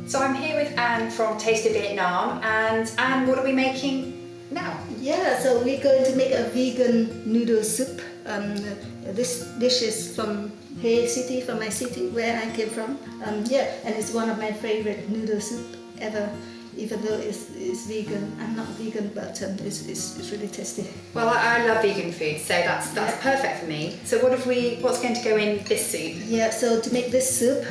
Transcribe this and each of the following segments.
So I'm here with Anne from Taste of Vietnam, and Anne, what are we making now? Yeah, so we're going to make a vegan noodle soup. This dish is from Hue City, from my city where I came from. Yeah, and it's one of my favorite noodle soup ever. Even though it's vegan, I'm not vegan, but it's really tasty. Well, I love vegan food, so that's perfect for me. So what's going to go in this soup? Yeah, so to make this soup,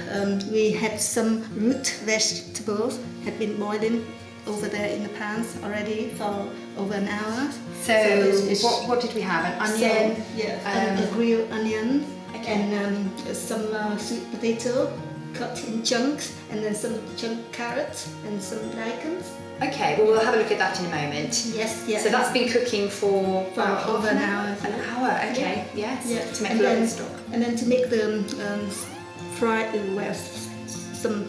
we had some root vegetables have been boiling over there in the pans already for over an hour. So what did we have? An onion? So, a grilled onion, okay. And some sweet potato cut in chunks, and then some chunk carrots and some daikons. Okay, well we'll have a look at that in a moment. Yes, yeah. So that's been cooking for over an hour. An hour, okay, yeah. Yes. Yeah. To make the local stock. And then to make the some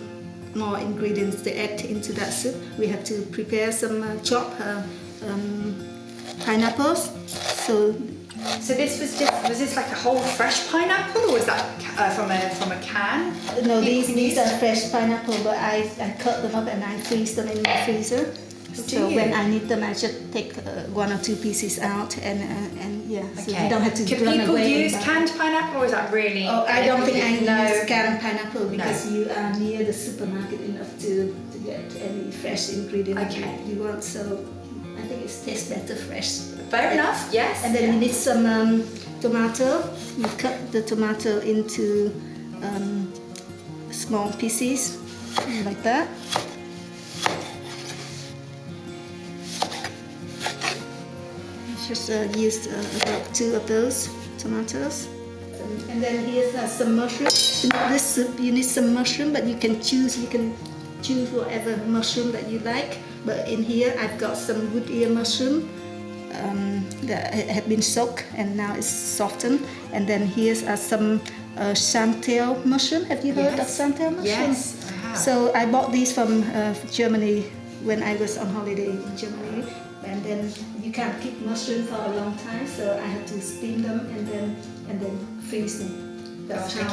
more ingredients to add into that soup, we have to prepare some chopped pineapples. So this was this like a whole fresh pineapple, or was that from a can? No, these are fresh pineapple, but I cut them up and I freeze them in my freezer. So when I need them, I just take one or two pieces out and yeah. Okay. So you don't have to Can run people away. use canned pineapple, or is that really? Oh, I don't think I use canned pineapple because you are near the supermarket enough to get any fresh ingredient you want. So I think it tastes better fresh. Fair enough, yes. And then you need some tomato. You cut the tomato into small pieces, like that. Just use about 2 of those tomatoes. And then here's some mushroom. To make this soup, you need some mushroom, but you can choose whatever mushroom that you like. But in here, I've got some wood ear mushroom that had been soaked and now it's softened. And then here's some chanterelle mushroom. Have you heard of chanterelle mushroom? Yes, I have. So I bought these from Germany when I was on holiday in Germany. And then you can't keep mushroom for a long time, so I had to steam them and then freeze them. That's how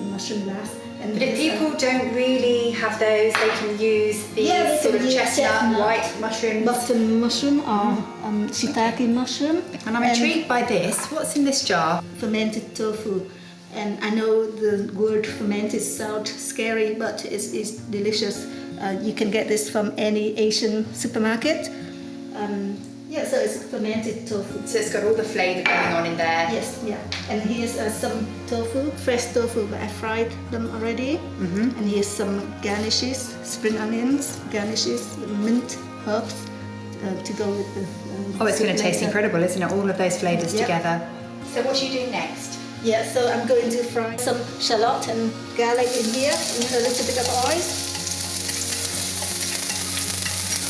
mushroom lasts. But if people don't really have those, they can use the sort of chestnut, white mushrooms. Button mushroom or shiitake mushroom. And I'm intrigued by this. What's in this jar? Fermented tofu. And I know the word fermented sounds scary, but it's delicious. You can get this from any Asian supermarket. So it's fermented tofu. So it's got all the flavour going on in there. Yes, yeah. And here's some tofu, fresh tofu, but I fried them already. And here's some garnishes, spring onions, garnishes, mint, herbs to go with the oh, it's going to taste incredible, isn't it? All of those flavours together. So what are you doing next? Yeah, so I'm going to fry some shallot and garlic in here in a little bit of oil.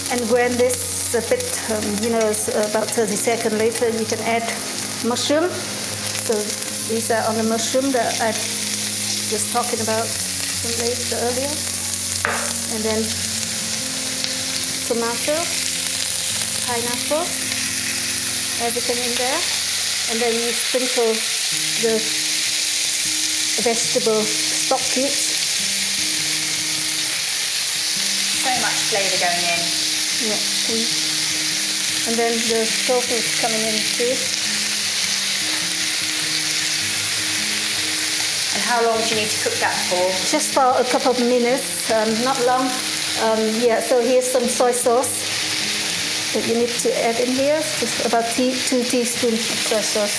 And when this a bit, about 30 seconds later, you can add mushroom. So these are on the mushroom that I was talking about earlier. And then tomato, pineapple, everything in there. And then you sprinkle the vegetable stock cubes. So much flavour going in. Yeah, and then the tofu is coming in too. And how long do you need to cook that for? Just for a couple of minutes, not long. So here's some soy sauce that you need to add in here. Just about 2 teaspoons of soy sauce.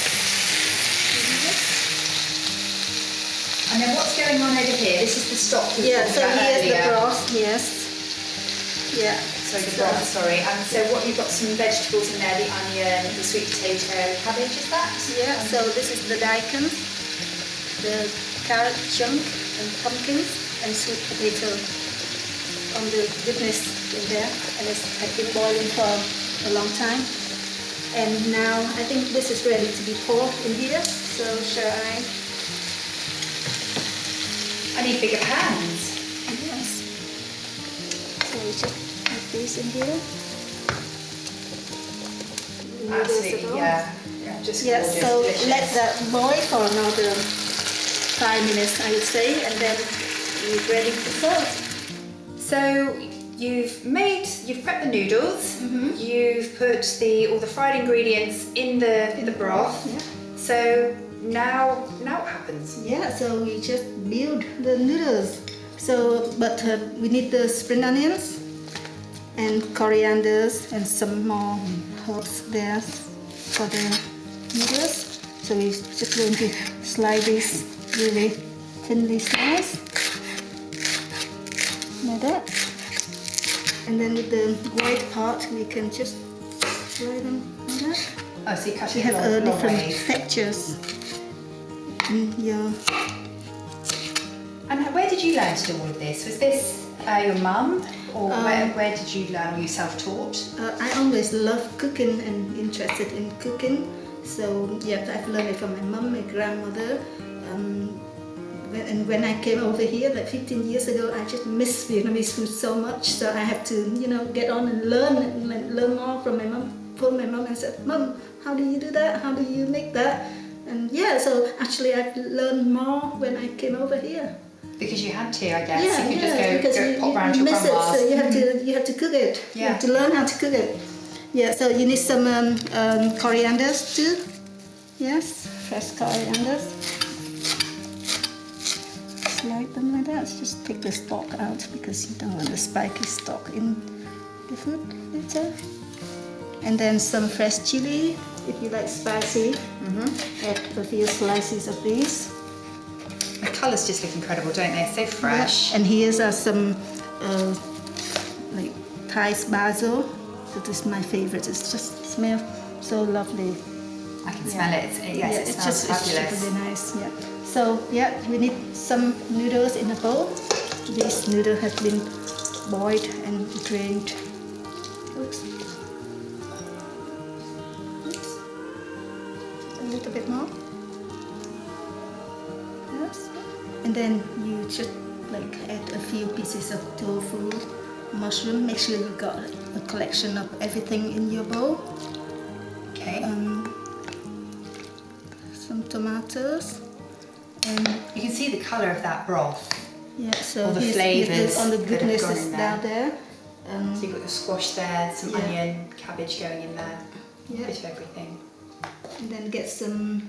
And then what's going on over here? This is the stock you talked about earlier. Here's the broth, yes. Yeah. So the broth, sorry. And so you've got some vegetables in there, the onion, the sweet potato, cabbage, is that? Yeah, so this is the daikon, the carrot chunk, and pumpkins, and sweet potato on the goodness in there. And it's been boiling for a long time. And now I think this is ready to be poured in here. So shall I need bigger pans. Yes. So we just these in here. Absolutely, yeah. Just gorgeous, so delicious. Let that boil for another 5 minutes, I would say, and then we're ready to serve. So you've prepped the noodles. You've put all the fried ingredients in the broth. Yeah. So now what happens? Yeah, so we just build the noodles. So, but we need the spring onions and corianders and some more herbs there for the noodles. So we're just going to slice this really thinly sliced, like that. And then with the white part, we can just fry them like that. Oh, so you cut We it have long different ways. textures. Yeah. And where did you learn to do all of this? Was this your mum, or where did you learn? Were you self-taught? I always loved cooking and interested in cooking. So yeah, I've learned it from my mum, my grandmother. And when I came over here, like 15 years ago, I just missed Vietnamese food so much. So I have to, get on and learn more from my mum. Phoned my mum and said, "Mum, how do you do that? How do you make that?" And yeah, so actually I've learned more when I came over here. Because you had to, I guess. Yeah, you could because just go pop round you your miss it, grandma's. so you have to cook it. You Yeah. have to learn how to cook it. Yeah, so you need some corianders too. Yes, fresh corianders. Slide them like that. Just take the stalk out because you don't want the spiky stalk in the food later. And then some fresh chili, if you like spicy. Add a few slices of these. The colours just look incredible, don't they? So fresh. Yeah. And here's some like Thai basil. So this is my favorite. It's just smells so lovely. I can smell it. It smells fabulous. It's really nice. Yeah. So yeah, we need some noodles in a bowl. These noodles have been boiled and drained. Oops. A little bit more. Yes. And then you just like add a few pieces of tofu, mushroom. Make sure you got a collection of everything in your bowl. Okay. Some tomatoes. And you can see the colour of that broth. yeah, so all the flavours on the that have goodness gone is in down there. So you've got the squash there, some Yeah. onion, cabbage going in there, Yeah. a bit of everything. And then get some.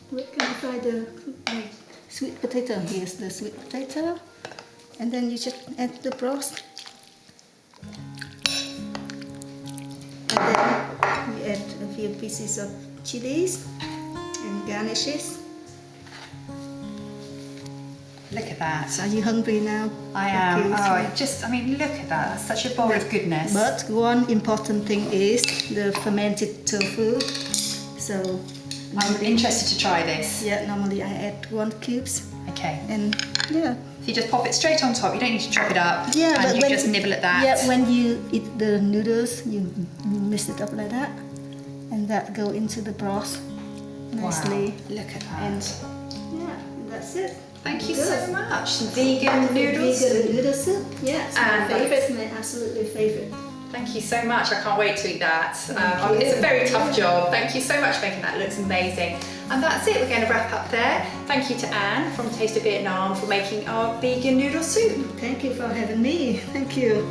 Where can I find the sweet potato? Here's the sweet potato. And then you just add the broth. And then you add a few pieces of chilies and garnishes. Look at that. Are you hungry now? I am. Okay, Look at that. That's such a bowl of goodness. But one important thing is the fermented tofu. So I'm interested to try this. yeah, normally I add 1 cubes. Okay. And yeah. So you just pop it straight on top. You don't need to chop it up. Yeah, and but you when, just nibble at that. Yeah, when you eat the noodles, you mix it up like that, and that go into the broth nicely. Wow. Look at that. And yeah, that's it. Thank you Good. so much. Some vegan noodles. Vegan noodle soup. Yeah, it's my And favorite. My absolutely favorite. Thank you so much. I can't wait to eat that. Thank you. It's a very tough job. Thank you so much for making that. It looks amazing. And that's it. We're going to wrap up there. Thank you to Anne from Taste of Vietnam for making our vegan noodle soup. Thank you for having me. Thank you.